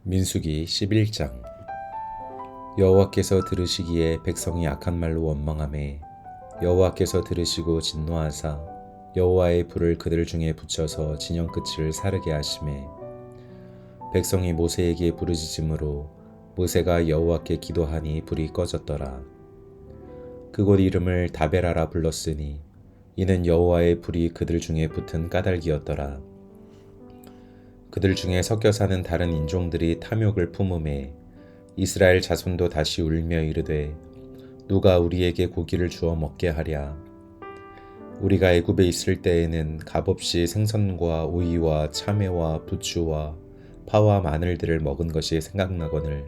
민수기 11장. 여호와께서 들으시기에 백성이 악한 말로 원망하매 여호와께서 들으시고 진노하사 여호와의 불을 그들 중에 붙여서 진영 끝을 사르게 하시매 백성이 모세에게 부르짖음으로 모세가 여호와께 기도하니 불이 꺼졌더라. 그곳 이름을 다베라라 불렀으니 이는 여호와의 불이 그들 중에 붙은 까닭이었더라. 그들 중에 섞여 사는 다른 인종들이 탐욕을 품음에 이스라엘 자손도 다시 울며 이르되 누가 우리에게 고기를 주어 먹게 하랴. 우리가 애굽에 있을 때에는 값없이 생선과 오이와 참외와 부추와 파와 마늘들을 먹은 것이 생각나거늘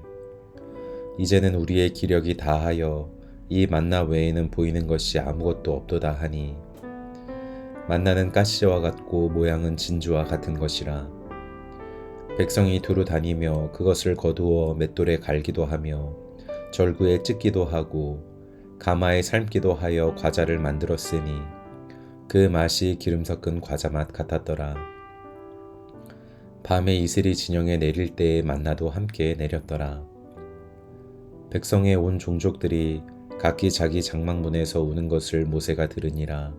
이제는 우리의 기력이 다하여 이 만나 외에는 보이는 것이 아무것도 없도다 하니 만나는 가시와 같고 모양은 진주와 같은 것이라. 백성이 두루 다니며 그것을 거두어 맷돌에 갈기도 하며 절구에 찢기도 하고 가마에 삶기도 하여 과자를 만들었으니 그 맛이 기름 섞은 과자 맛 같았더라. 밤에 이슬이 진영에 내릴 때에 만나도 함께 내렸더라. 백성의 온 종족들이 각기 자기 장막문에서 우는 것을 모세가 들으니라.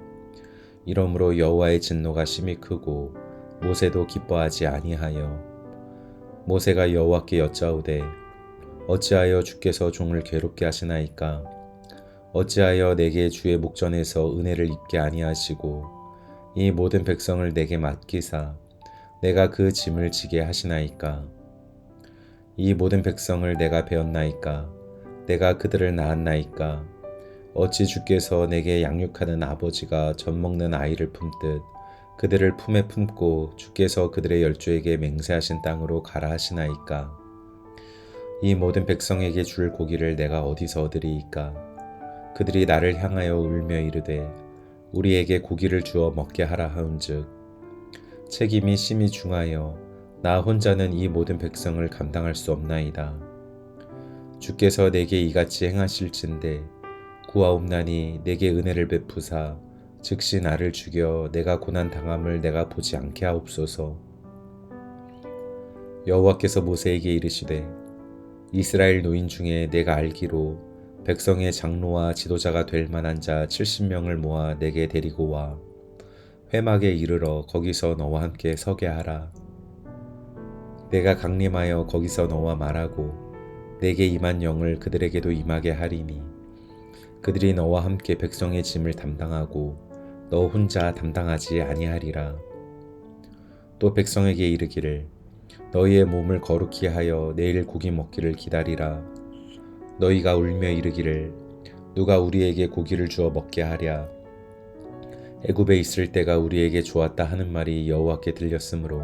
이러므로 여호와의 진노가 심히 크고 모세도 기뻐하지 아니하여 모세가 여호와께 여짜오되 어찌하여 주께서 종을 괴롭게 하시나이까. 어찌하여 내게 주의 목전에서 은혜를 입게 아니하시고 이 모든 백성을 내게 맡기사 내가 그 짐을 지게 하시나이까. 이 모든 백성을 내가 배웠나이까. 내가 그들을 낳았나이까. 어찌 주께서 내게 양육하는 아버지가 젖 먹는 아이를 품듯 그들을 품에 품고 주께서 그들의 열조에게 맹세하신 땅으로 가라 하시나이까. 이 모든 백성에게 줄 고기를 내가 어디서 얻으리이까. 그들이 나를 향하여 울며 이르되 우리에게 고기를 주어 먹게 하라 하온즉 책임이 심히 중하여 나 혼자는 이 모든 백성을 감당할 수 없나이다. 주께서 내게 이같이 행하실진대 구하옵나니 내게 은혜를 베푸사 즉시 나를 죽여 내가 고난 당함을 내가 보지 않게 하옵소서. 여호와께서 모세에게 이르시되 이스라엘 노인 중에 내가 알기로 백성의 장로와 지도자가 될 만한 자 70명을 모아 내게 데리고 와 회막에 이르러 거기서 너와 함께 서게 하라. 내가 강림하여 거기서 너와 말하고 내게 임한 영을 그들에게도 임하게 하리니 그들이 너와 함께 백성의 짐을 담당하고 너 혼자 담당하지 아니하리라. 또 백성에게 이르기를 너희의 몸을 거룩히 하여 내일 고기 먹기를 기다리라. 너희가 울며 이르기를 누가 우리에게 고기를 주어 먹게 하랴. 애굽에 있을 때가 우리에게 좋았다 하는 말이 여호와께 들렸으므로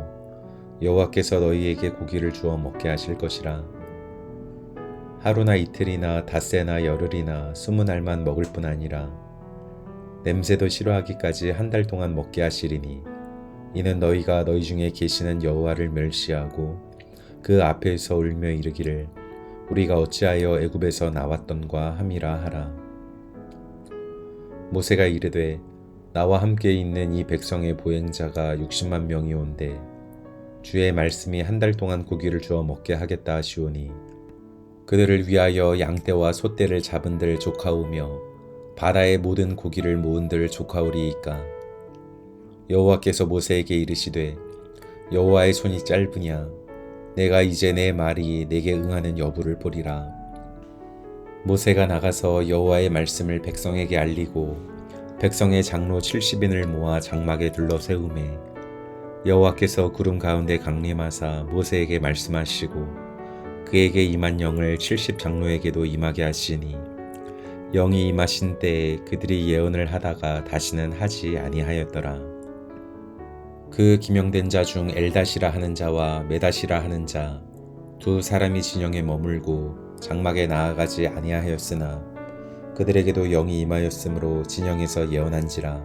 여호와께서 너희에게 고기를 주어 먹게 하실 것이라. 하루나 이틀이나 닷새나 열흘이나 20날만 먹을 뿐 아니라 냄새도 싫어하기까지 한 달 동안 먹게 하시리니 이는 너희가 너희 중에 계시는 여호와를 멸시하고 그 앞에서 울며 이르기를 우리가 어찌하여 애굽에서 나왔던가 함이라 하라. 모세가 이르되 나와 함께 있는 이 백성의 보행자가 60만 명이 온데 주의 말씀이 한 달 동안 고기를 주어 먹게 하겠다 하시오니 그들을 위하여 양떼와 소떼를 잡은들 조카오며 바다의 모든 고기를 모은들 조카오리이까. 여호와께서 모세에게 이르시되 여호와의 손이 짧으냐. 내가 이제 내 말이 내게 응하는 여부를 보리라. 모세가 나가서 여호와의 말씀을 백성에게 알리고 백성의 장로 70인을 모아 장막에 둘러 세우매 여호와께서 구름 가운데 강림하사 모세에게 말씀하시고 그에게 임한 영을 70 장로에게도 임하게 하시니 영이 임하신 때에 그들이 예언을 하다가 다시는 하지 아니하였더라. 그 기명된 자 중 엘닷이라 하는 자와 메닷이라 하는 자 두 사람이 진영에 머물고 장막에 나아가지 아니하였으나 그들에게도 영이 임하였으므로 진영에서 예언한지라.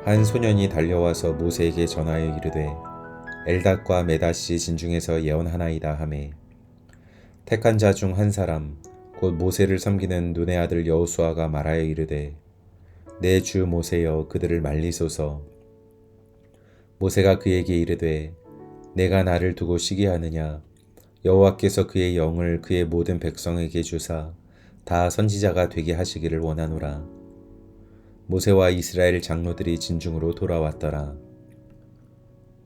한 소년이 달려와서 모세에게 전하여 이르되 엘닷과 메닷이 진중에서 예언하나이다 하매 택한 자 중 한 사람 곧 모세를 섬기는 눈의 아들 여호수아가 말하여 이르되 내 주 모세여 그들을 말리소서. 모세가 그에게 이르되 내가 나를 두고 시기하느냐. 여호와께서 그의 영을 그의 모든 백성에게 주사 다 선지자가 되게 하시기를 원하노라. 모세와 이스라엘 장로들이 진중으로 돌아왔더라.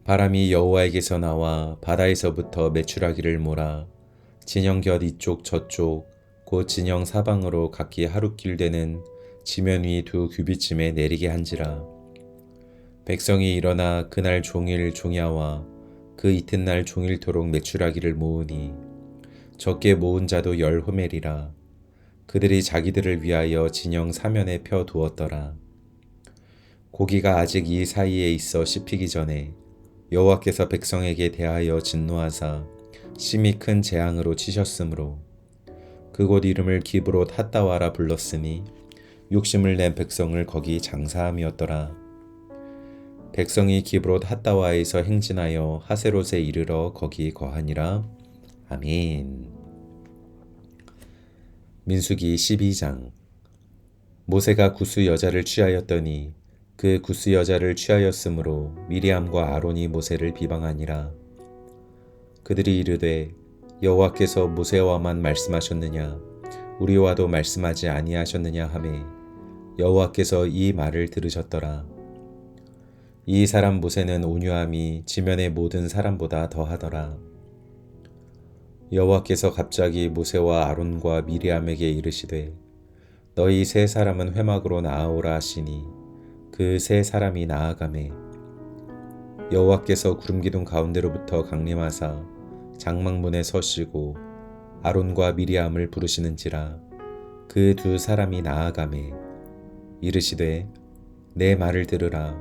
바람이 여호와에게서 나와 바다에서부터 메추라기를 몰아 진영 곁 이쪽 저쪽 곧 진영 사방으로 각기 하루길 되는 지면 위 2규빗쯤에 내리게 한지라. 백성이 일어나 그날 종일 종야와 그 이튿날 종일토록 메추라기를 모으니 적게 모은 자도 10호멜이라. 그들이 자기들을 위하여 진영 사면에 펴 두었더라. 고기가 아직 이 사이에 있어 씹히기 전에 여호와께서 백성에게 대하여 진노하사 심히 큰 재앙으로 치셨으므로 그곳 이름을 기브롯 핫다와라 불렀으니 욕심을 낸 백성을 거기 장사함이었더라. 백성이 기브롯 핫다와에서 행진하여 하세롯에 이르러 거기 거하니라. 아멘. 민수기 12장. 모세가 구스 여자를 취하였더니 그 구스 여자를 취하였으므로 미리암과 아론이 모세를 비방하니라. 그들이 이르되 여호와께서 모세와만 말씀하셨느냐 우리와도 말씀하지 아니하셨느냐 하매 여호와께서 이 말을 들으셨더라. 이 사람 모세는 온유함이 지면의 모든 사람보다 더하더라. 여호와께서 갑자기 모세와 아론과 미리암에게 이르시되 너희 세 사람은 회막으로 나아오라 하시니 그 세 사람이 나아가매 여호와께서 구름기둥 가운데로부터 강림하사 장막문에 서시고 아론과 미리암을 부르시는지라. 그 2 사람이 나아가매 이르시되 내 말을 들으라.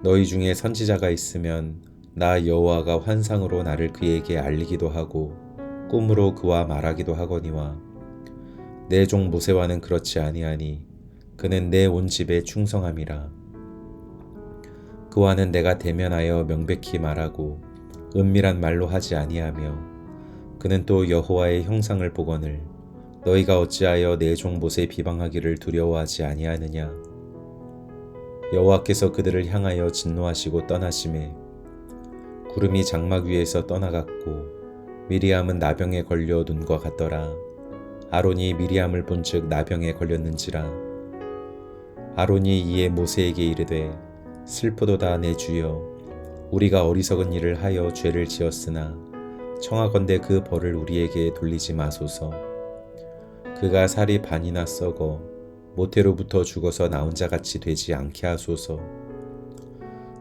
너희 중에 선지자가 있으면 나 여호와가 환상으로 나를 그에게 알리기도 하고 꿈으로 그와 말하기도 하거니와 내 종 모세와는 그렇지 아니하니 그는 내 온 집에 충성함이라. 그와는 내가 대면하여 명백히 말하고 은밀한 말로 하지 아니하며 그는 또 여호와의 형상을 보거늘 너희가 어찌하여 내 종 모세 비방하기를 두려워하지 아니하느냐. 여호와께서 그들을 향하여 진노하시고 떠나심에 구름이 장막 위에서 떠나갔고 미리암은 나병에 걸려 눈과 같더라. 아론이 미리암을 본즉 나병에 걸렸는지라. 아론이 이에 모세에게 이르되 슬프도다 내 주여 우리가 어리석은 일을 하여 죄를 지었으나 청하건대 그 벌을 우리에게 돌리지 마소서. 그가 살이 반이나 썩어 모태로부터 죽어서 나온 자같이 되지 않게 하소서.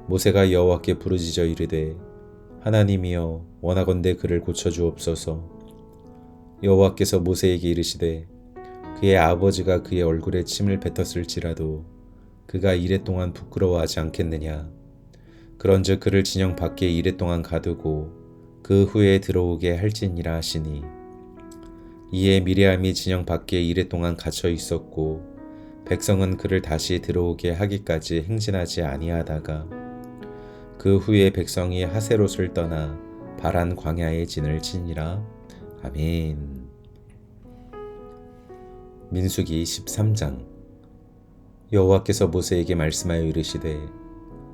모세가 여호와께 부르짖어 이르되 하나님이여 원하건대 그를 고쳐주옵소서. 여호와께서 모세에게 이르시되 그의 아버지가 그의 얼굴에 침을 뱉었을지라도 그가 이랫동안 부끄러워하지 않겠느냐. 그런즉 그를 진영 밖에 이랫동안 가두고 그 후에 들어오게 할지니라 하시니 이에 미리암이 진영 밖에 이랫동안 갇혀 있었고 백성은 그를 다시 들어오게 하기까지 행진하지 아니하다가 그 후에 백성이 하세롯을 떠나 바란 광야의 진을 치니라. 아멘. 민수기 13장. 여호와께서 모세에게 말씀하여 이르시되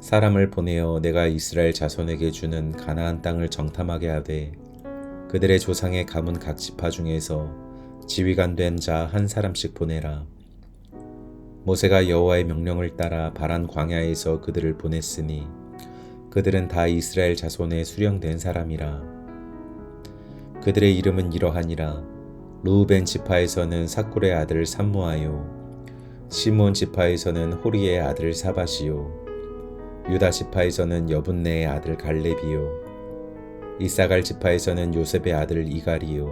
사람을 보내어 내가 이스라엘 자손에게 주는 가나안 땅을 정탐하게 하되 그들의 조상의 가문 각 지파 중에서 지휘관 된 자 한 사람씩 보내라. 모세가 여호와의 명령을 따라 바란 광야에서 그들을 보냈으니 그들은 다 이스라엘 자손의 수령된 사람이라. 그들의 이름은 이러하니라. 르우벤 지파에서는 사쿨의 아들 삼무아요. 시몬 지파에서는 호리의 아들 사바시요. 유다 지파에서는 여분네의 아들 갈렙이요. 이사갈 지파에서는 요셉의 아들 이갈이요.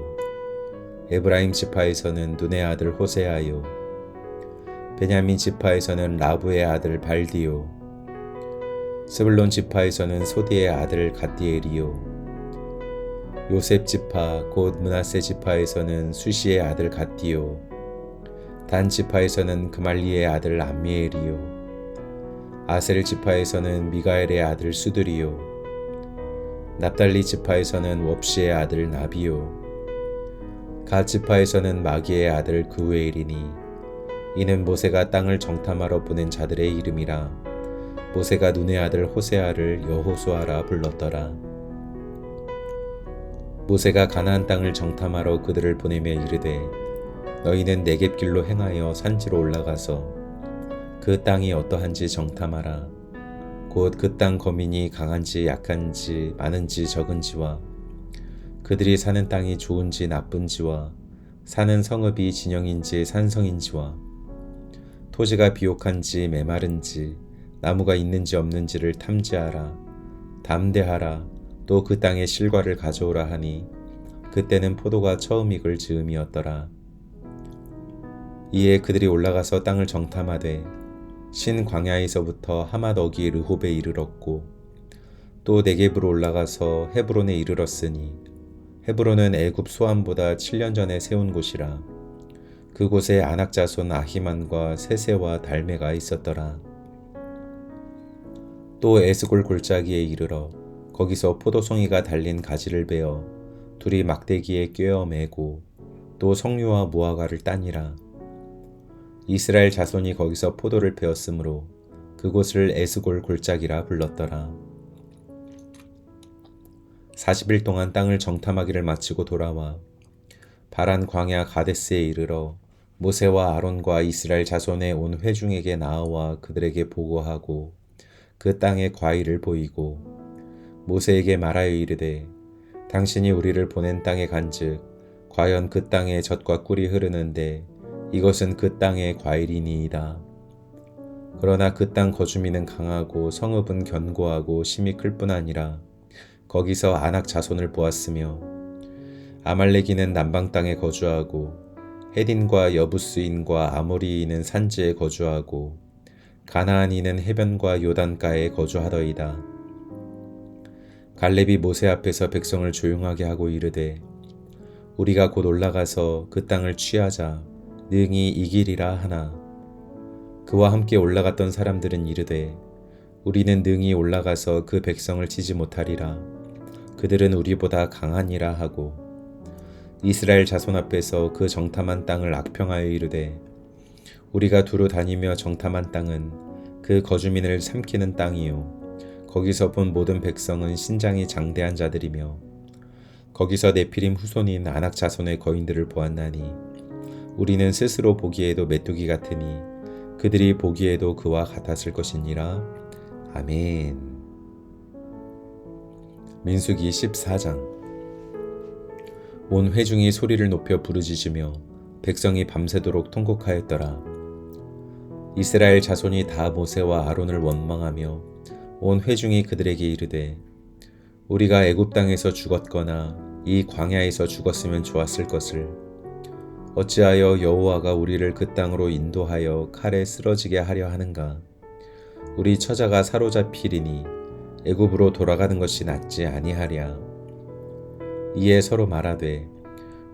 에브라임 지파에서는 눈의 아들 호세아요. 베냐민 지파에서는 라부의 아들 발디요. 스불론 지파에서는 소디의 아들 갓디엘이요. 요셉 지파 곧 므낫세 지파에서는 수시의 아들 갓디요. 단 지파에서는 그말리의 아들 암미엘이요. 아셀 지파에서는 미가엘의 아들 수들이요. 납달리 지파에서는 웁시의 아들 나비요. 갓 지파에서는 마기의 아들 그우엘이니 이는 모세가 땅을 정탐하러 보낸 자들의 이름이라. 모세가 눈의 아들 호세아를 여호수아라 불렀더라. 모세가 가나안 땅을 정탐하러 그들을 보내며 이르되 너희는 네겝길로 행하여 산지로 올라가서 그 땅이 어떠한지 정탐하라. 곧 그 땅 거민이 강한지 약한지 많은지 적은지와 그들이 사는 땅이 좋은지 나쁜지와 사는 성읍이 진영인지 산성인지와 토지가 비옥한지 메마른지 나무가 있는지 없는지를 탐지하라. 담대하라. 또 그 땅의 실과를 가져오라 하니 그때는 포도가 처음 익을 즈음이었더라. 이에 그들이 올라가서 땅을 정탐하되 신 광야에서부터 하맛 어기 르홉에 이르렀고 또 네겝으로 올라가서 헤브론에 이르렀으니 헤브론은 애굽 소안보다 7년 전에 세운 곳이라. 그곳에 아낙 자손 아히만과 세세와 달메가 있었더라. 또 에스골 골짜기에 이르러 거기서 포도송이가 달린 가지를 베어 둘이 막대기에 꿰어 매고 또 석류와 무화과를 따니라. 이스라엘 자손이 거기서 포도를 베었으므로 그곳을 에스골 골짜기라 불렀더라. 40일 동안 땅을 정탐하기를 마치고 돌아와 바란 광야 가데스에 이르러 모세와 아론과 이스라엘 자손의 온 회중에게 나아와 그들에게 보고하고 그 땅의 과일을 보이고 모세에게 말하여 이르되 당신이 우리를 보낸 땅에 간즉 과연 그 땅에 젖과 꿀이 흐르는데 이것은 그 땅의 과일이니이다. 그러나 그 땅 거주민은 강하고 성읍은 견고하고 심이 클 뿐 아니라 거기서 아낙 자손을 보았으며 아말렉인은 남방 땅에 거주하고 헤딘과 여부스인과 아모리인은 산지에 거주하고 가나안인은 해변과 요단가에 거주하더이다. 갈렙이 모세 앞에서 백성을 조용하게 하고 이르되 우리가 곧 올라가서 그 땅을 취하자 능히 이기리라 하나 그와 함께 올라갔던 사람들은 이르되 우리는 능히 올라가서 그 백성을 치지 못하리라. 그들은 우리보다 강하니라 하고 이스라엘 자손 앞에서 그 정탐한 땅을 악평하여 이르되 우리가 두루 다니며 정탐한 땅은 그 거주민을 삼키는 땅이요 거기서 본 모든 백성은 신장이 장대한 자들이며 거기서 네피림 후손인 아낙 자손의 거인들을 보았나니 우리는 스스로 보기에도 메뚜기 같으니 그들이 보기에도 그와 같았을 것이니라. 아멘. 민수기 14장. 온 회중이 소리를 높여 부르짖으며 백성이 밤새도록 통곡하였더라. 이스라엘 자손이 다 모세와 아론을 원망하며 온 회중이 그들에게 이르되 우리가 애굽 땅에서 죽었거나 이 광야에서 죽었으면 좋았을 것을 어찌하여 여호와가 우리를 그 땅으로 인도하여 칼에 쓰러지게 하려 하는가. 우리 처자가 사로잡히리니 애굽으로 돌아가는 것이 낫지 아니하랴. 이에 서로 말하되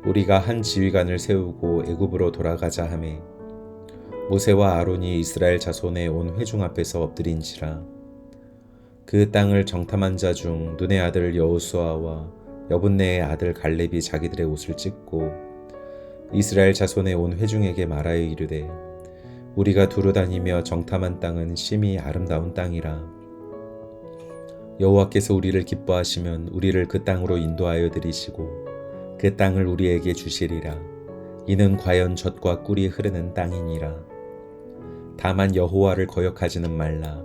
우리가 한 지휘관을 세우고 애굽으로 돌아가자 하매 모세와 아론이 이스라엘 자손의 온 회중 앞에서 엎드린지라. 그 땅을 정탐한 자 중 눈의 아들 여호수아와 여분네의 아들 갈렙이 자기들의 옷을 찢고 이스라엘 자손의 온 회중에게 말하여 이르되 우리가 두루 다니며 정탐한 땅은 심히 아름다운 땅이라. 여호와께서 우리를 기뻐하시면 우리를 그 땅으로 인도하여 들이시고 그 땅을 우리에게 주시리라. 이는 과연 젖과 꿀이 흐르는 땅이니라. 다만 여호와를 거역하지는 말라.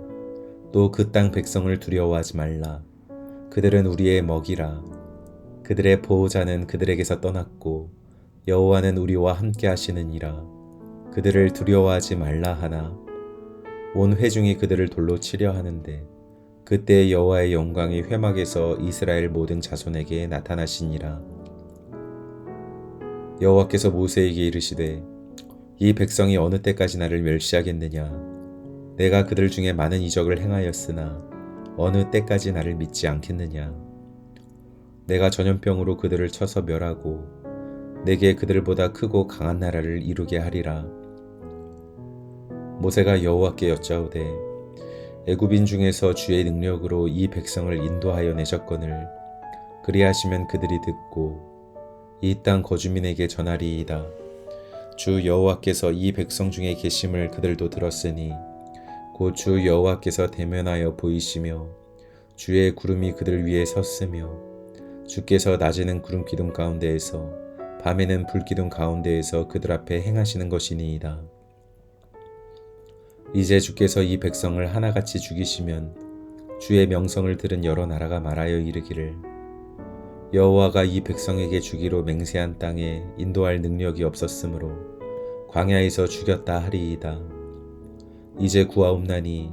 또 그 땅 백성을 두려워하지 말라. 그들은 우리의 먹이라. 그들의 보호자는 그들에게서 떠났고 여호와는 우리와 함께 하시느니라. 그들을 두려워하지 말라 하나 온 회중이 그들을 돌로 치려 하는데 그때 여호와의 영광이 회막에서 이스라엘 모든 자손에게 나타나시니라. 여호와께서 모세에게 이르시되 이 백성이 어느 때까지 나를 멸시하겠느냐. 내가 그들 중에 많은 이적을 행하였으나 어느 때까지 나를 믿지 않겠느냐. 내가 전염병으로 그들을 쳐서 멸하고 내게 그들보다 크고 강한 나라를 이루게 하리라. 모세가 여호와께 여짜오되 애굽인 중에서 주의 능력으로 이 백성을 인도하여 내셨거늘 그리하시면 그들이 듣고 이 땅 거주민에게 전하리이다. 주 여호와께서 이 백성 중에 계심을 그들도 들었으니 곧 주 여호와께서 대면하여 보이시며 주의 구름이 그들 위에 섰으며 주께서 낮에는 구름 기둥 가운데에서 밤에는 불 기둥 가운데에서 그들 앞에 행하시는 것이니이다. 이제 주께서 이 백성을 하나같이 죽이시면 주의 명성을 들은 여러 나라가 말하여 이르기를 여호와가 이 백성에게 주기로 맹세한 땅에 인도할 능력이 없었으므로 광야에서 죽였다 하리이다. 이제 구하옵나니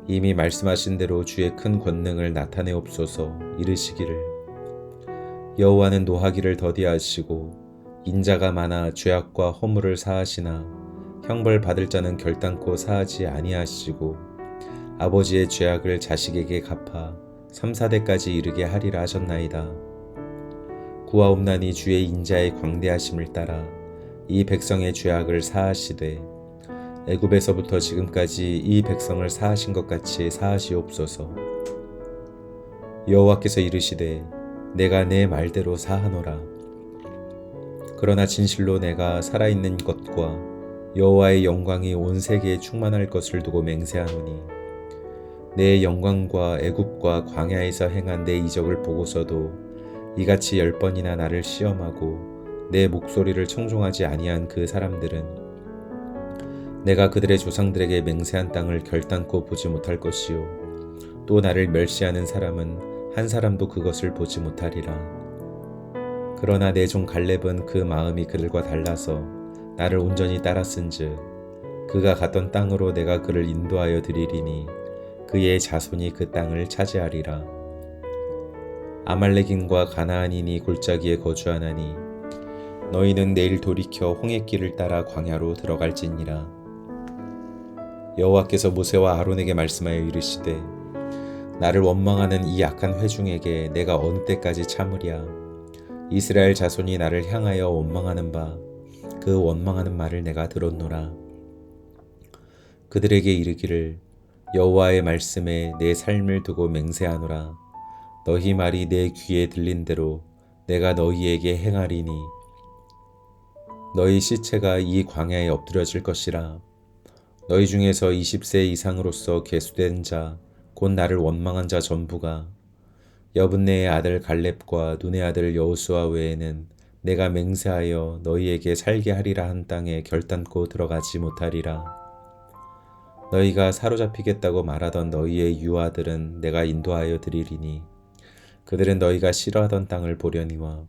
이미 말씀하신 대로 주의 큰 권능을 나타내옵소서. 이르시기를 여호와는 노하기를 더디하시고 인자가 많아 죄악과 허물을 사하시나 형벌 받을 자는 결단코 사하지 아니하시고 아버지의 죄악을 자식에게 갚아 3, 4대까지 이르게 하리라 하셨나이다. 구하옵나니 주의 인자의 광대하심을 따라 이 백성의 죄악을 사하시되 애굽에서부터 지금까지 이 백성을 사하신 것 같이 사하시옵소서. 여호와께서 이르시되 내가 내 말대로 사하노라. 그러나 진실로 내가 살아있는 것과 여호와의 영광이 온 세계에 충만할 것을 두고 맹세하노니 내 영광과 애굽과 광야에서 행한 내 이적을 보고서도 이같이 10번이나 나를 시험하고 내 목소리를 청종하지 아니한 그 사람들은 내가 그들의 조상들에게 맹세한 땅을 결단코 보지 못할 것이요 또 나를 멸시하는 사람은 한 사람도 그것을 보지 못하리라. 그러나 내 종 갈렙은 그 마음이 그들과 달라서 나를 온전히 따랐은즉 그가 갔던 땅으로 내가 그를 인도하여 드리리니 그의 자손이 그 땅을 차지하리라. 아말렉인과 가나안인이 골짜기에 거주하나니 너희는 내일 돌이켜 홍해길을 따라 광야로 들어갈지니라. 여호와께서 모세와 아론에게 말씀하여 이르시되 나를 원망하는 이 악한 회중에게 내가 어느 때까지 참으랴. 이스라엘 자손이 나를 향하여 원망하는 바 그 원망하는 말을 내가 들었노라. 그들에게 이르기를 여호와의 말씀에 내 삶을 두고 맹세하노라. 너희 말이 내 귀에 들린 대로 내가 너희에게 행하리니 너희 시체가 이 광야에 엎드려질 것이라. 너희 중에서 20세 이상으로서 계수된 자 곧 나를 원망한 자 전부가 여분네의 아들 갈렙과 눈의 아들 여호수아 외에는 내가 맹세하여 너희에게 살게 하리라 한 땅에 결단코 들어가지 못하리라. 너희가 사로잡히겠다고 말하던 너희의 유아들은 내가 인도하여 드리리니 그들은 너희가 싫어하던 땅을 보려니와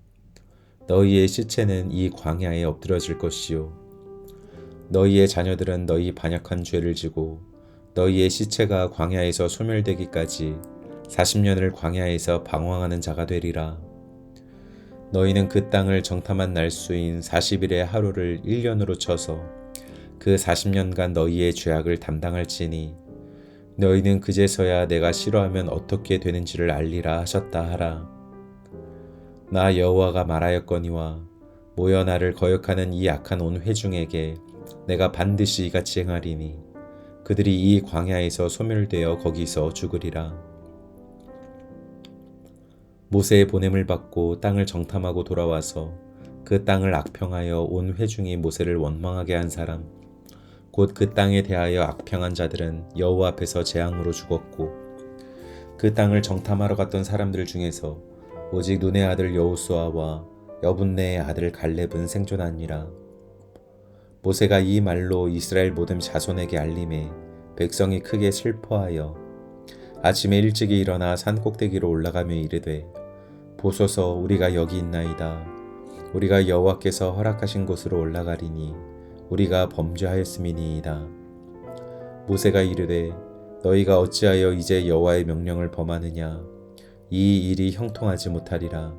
너희의 시체는 이 광야에 엎드려질 것이요 너희의 자녀들은 너희 반역한 죄를 지고 너희의 시체가 광야에서 소멸되기까지 40년을 광야에서 방황하는 자가 되리라. 너희는 그 땅을 정탐한 날수인 40일의 하루를 1년으로 쳐서 그 40년간 너희의 죄악을 담당할지니 너희는 그제서야 내가 싫어하면 어떻게 되는지를 알리라 하셨다 하라. 나 여호와가 말하였거니와 모여 나를 거역하는 이 악한 온 회중에게 내가 반드시 이같이 행하리니 그들이 이 광야에서 소멸되어 거기서 죽으리라. 모세의 보냄을 받고 땅을 정탐하고 돌아와서 그 땅을 악평하여 온 회중이 모세를 원망하게 한 사람 곧 그 땅에 대하여 악평한 자들은 여호와 앞에서 재앙으로 죽었고 그 땅을 정탐하러 갔던 사람들 중에서 오직 눈의 아들 여호수아와 여분네의 아들 갈렙은 생존하니라. 모세가 이 말로 이스라엘 모든 자손에게 알림해 백성이 크게 슬퍼하여 아침에 일찍이 일어나 산 꼭대기로 올라가며 이르되 보소서 우리가 여기 있나이다. 우리가 여호와께서 허락하신 곳으로 올라가리니 우리가 범죄하였음이니이다. 모세가 이르되 너희가 어찌하여 이제 여호와의 명령을 범하느냐. 이 일이 형통하지 못하리라.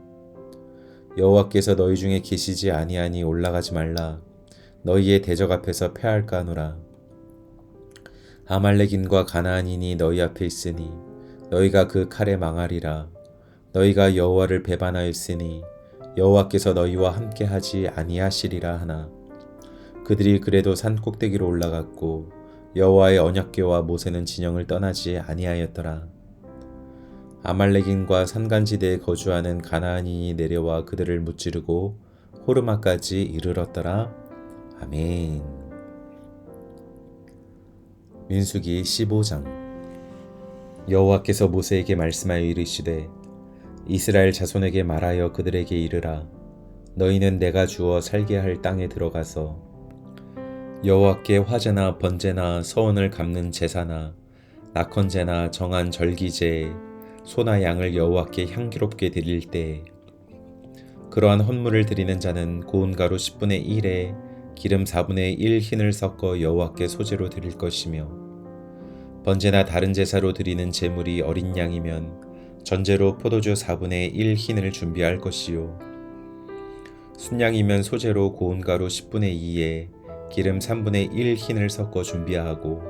여호와께서 너희 중에 계시지 아니하니 올라가지 말라. 너희의 대적 앞에서 패할까 하노라. 아말렉인과 가나안인이 너희 앞에 있으니 너희가 그 칼에 망하리라. 너희가 여호와를 배반하였으니 여호와께서 너희와 함께하지 아니하시리라 하나. 그들이 그래도 산 꼭대기로 올라갔고 여호와의 언약궤와 모세는 진영을 떠나지 아니하였더라. 아말렉인과 산간지대에 거주하는 가나안인이 내려와 그들을 무찌르고 호르마까지 이르렀더라. 아멘. 민수기 15장. 여호와께서 모세에게 말씀하여 이르시되 이스라엘 자손에게 말하여 그들에게 이르라. 너희는 내가 주어 살게 할 땅에 들어가서 여호와께 화제나 번제나 서원을 갚는 제사나 낙헌제나 정한 절기제에 소나 양을 여호와께 향기롭게 드릴 때에 그러한 헌물을 드리는 자는 고운 가루 10분의 1에 기름 4분의 1 흰을 섞어 여호와께 소제로 드릴 것이며, 번제나 다른 제사로 드리는 제물이 어린 양이면 전제로 포도주 4분의 1 흰을 준비할 것이요, 순양이면 소제로 고운 가루 10분의 2에 기름 3분의 1 흰을 섞어 준비하고,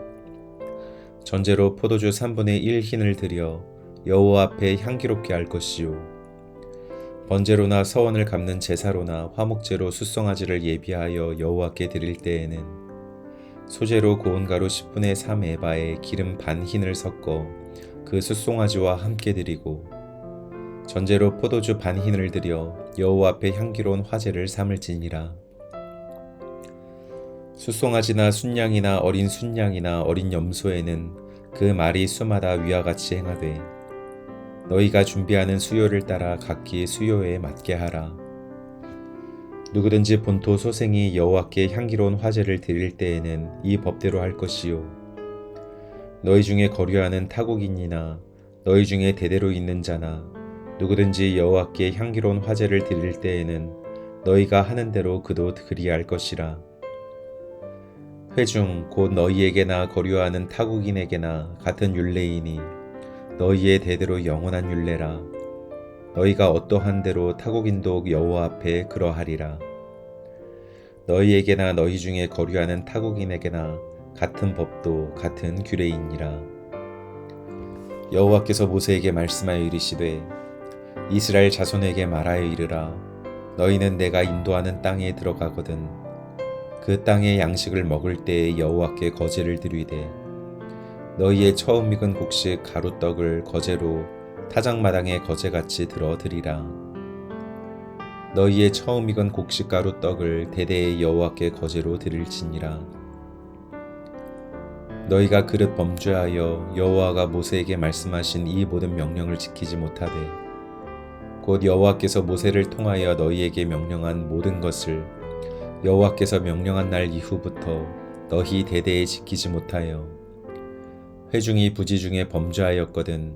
전제로 포도주 3분의 1 흰을 드려 여호와 앞에 향기롭게 할 것이요, 번제로나 서원을 갚는 제사로나 화목제로 숫송아지를 예비하여 여호와께 드릴 때에는 소제로 고운 가루 10분의 3 에바에 기름 반 흰을 섞어 그 숫송아지와 함께 드리고, 전제로 포도주 반 흰을 드려 여호와 앞에 향기로운 화제를 삼을지니라. 숫송아지나 순양이나 어린 순양이나 어린 염소에는 그 말이 수마다 위와 같이 행하되, 너희가 준비하는 수요를 따라 각기 수요에 맞게 하라. 누구든지 본토 소생이 여호와께 향기로운 화제를 드릴 때에는 이 법대로 할 것이요, 너희 중에 거류하는 타국인이나 너희 중에 대대로 있는 자나 누구든지 여호와께 향기로운 화제를 드릴 때에는 너희가 하는 대로 그도 그리할 것이라. 회중 곧 너희에게나 거류하는 타국인에게나 같은 율례이니 너희의 대대로 영원한 율례라. 너희가 어떠한 대로 타국인도 여호와 앞에 그러하리라. 너희에게나 너희 중에 거류하는 타국인에게나 같은 법도 같은 규례이니라. 여호와께서 모세에게 말씀하여 이르시되, 이스라엘 자손에게 말하여 이르라. 너희는 내가 인도하는 땅에 들어가거든 그 땅의 양식을 먹을 때에 여호와께 거제를 드리되, 너희의 처음 익은 곡식 가루떡을 거제로 타작마당에 거제같이 들어 드리라. 너희의 처음 익은 곡식 가루떡을 대대에 여호와께 거제로 드릴지니라. 너희가 그릇 범죄하여 여호와가 모세에게 말씀하신 이 모든 명령을 지키지 못하되, 곧 여호와께서 모세를 통하여 너희에게 명령한 모든 것을 여호와께서 명령한 날 이후부터 너희 대대에 지키지 못하여 회중이 부지 중에 범죄하였거든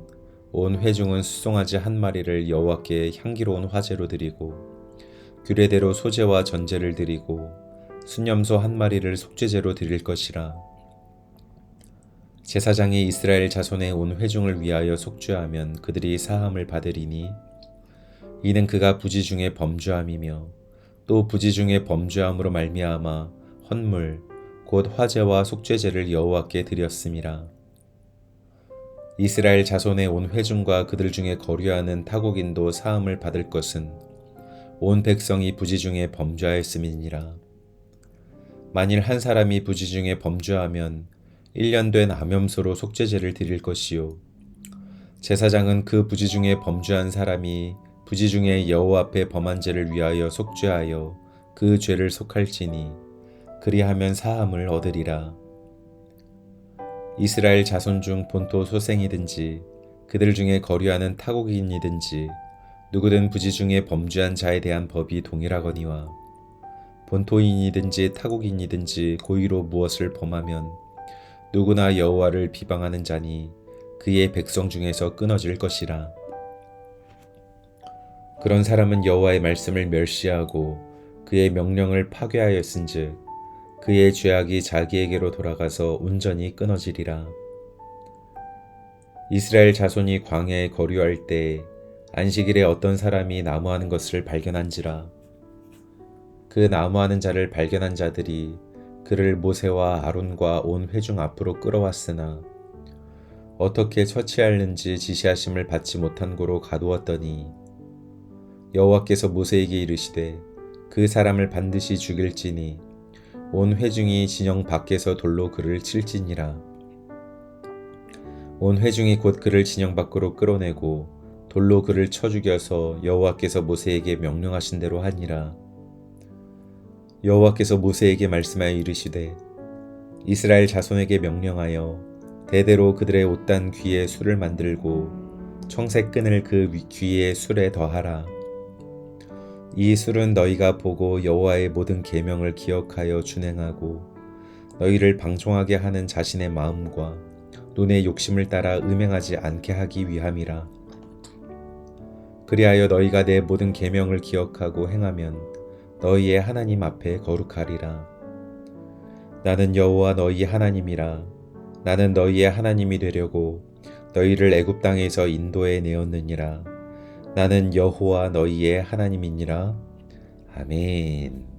온 회중은 숫송아지 한 마리를 여호와께 향기로운 화제로 드리고, 규례대로 소제와 전제를 드리고 순염소 한 마리를 속죄제로 드릴 것이라. 제사장이 이스라엘 자손의 온 회중을 위하여 속죄하면 그들이 사함을 받으리니, 이는 그가 부지 중에 범죄함이며 또 부지 중에 범죄함으로 말미암아 헌물 곧 화제와 속죄제를 여호와께 드렸음이라. 이스라엘 자손의 온 회중과 그들 중에 거류하는 타국인도 사함을 받을 것은 온 백성이 부지 중에 범죄하였음이니라. 만일 한 사람이 부지 중에 범죄하면 1년 된 암염소로 속죄제를 드릴 것이요, 제사장은 그 부지 중에 범죄한 사람이 부지 중에 여호와 앞에 범한 죄를 위하여 속죄하여 그 죄를 속할지니 그리하면 사함을 얻으리라. 이스라엘 자손 중 본토 소생이든지 그들 중에 거류하는 타국인이든지 누구든 부지 중에 범죄한 자에 대한 법이 동일하거니와, 본토인이든지 타국인이든지 고의로 무엇을 범하면 누구나 여호와를 비방하는 자니 그의 백성 중에서 끊어질 것이라. 그런 사람은 여호와의 말씀을 멸시하고 그의 명령을 파괴하였은즉 그의 죄악이 자기에게로 돌아가서 온전히 끊어지리라. 이스라엘 자손이 광야에 거류할 때 안식일에 어떤 사람이 나무하는 것을 발견한지라. 그 나무하는 자를 발견한 자들이 그를 모세와 아론과 온 회중 앞으로 끌어왔으나 어떻게 처치하는지 지시하심을 받지 못한 고로 가두었더니, 여호와께서 모세에게 이르시되 그 사람을 반드시 죽일지니 온 회중이 진영 밖에서 돌로 그를 칠지니라. 온 회중이 곧 그를 진영 밖으로 끌어내고 돌로 그를 쳐 죽여서 여호와께서 모세에게 명령하신 대로 하니라. 여호와께서 모세에게 말씀하여 이르시되, 이스라엘 자손에게 명령하여 대대로 그들의 옷단 귀에 술을 만들고 청색 끈을 그 귀의 술에 더하라. 이 술은 너희가 보고 여호와의 모든 계명을 기억하여 준행하고 너희를 방종하게 하는 자신의 마음과 눈의 욕심을 따라 음행하지 않게 하기 위함이라. 그리하여 너희가 내 모든 계명을 기억하고 행하면 너희의 하나님 앞에 거룩하리라. 나는 여호와 너희 하나님이라. 나는 너희의 하나님이 되려고 너희를 애굽 땅에서 인도해 내었느니라. 나는 여호와 너희의 하나님이니라. 아멘.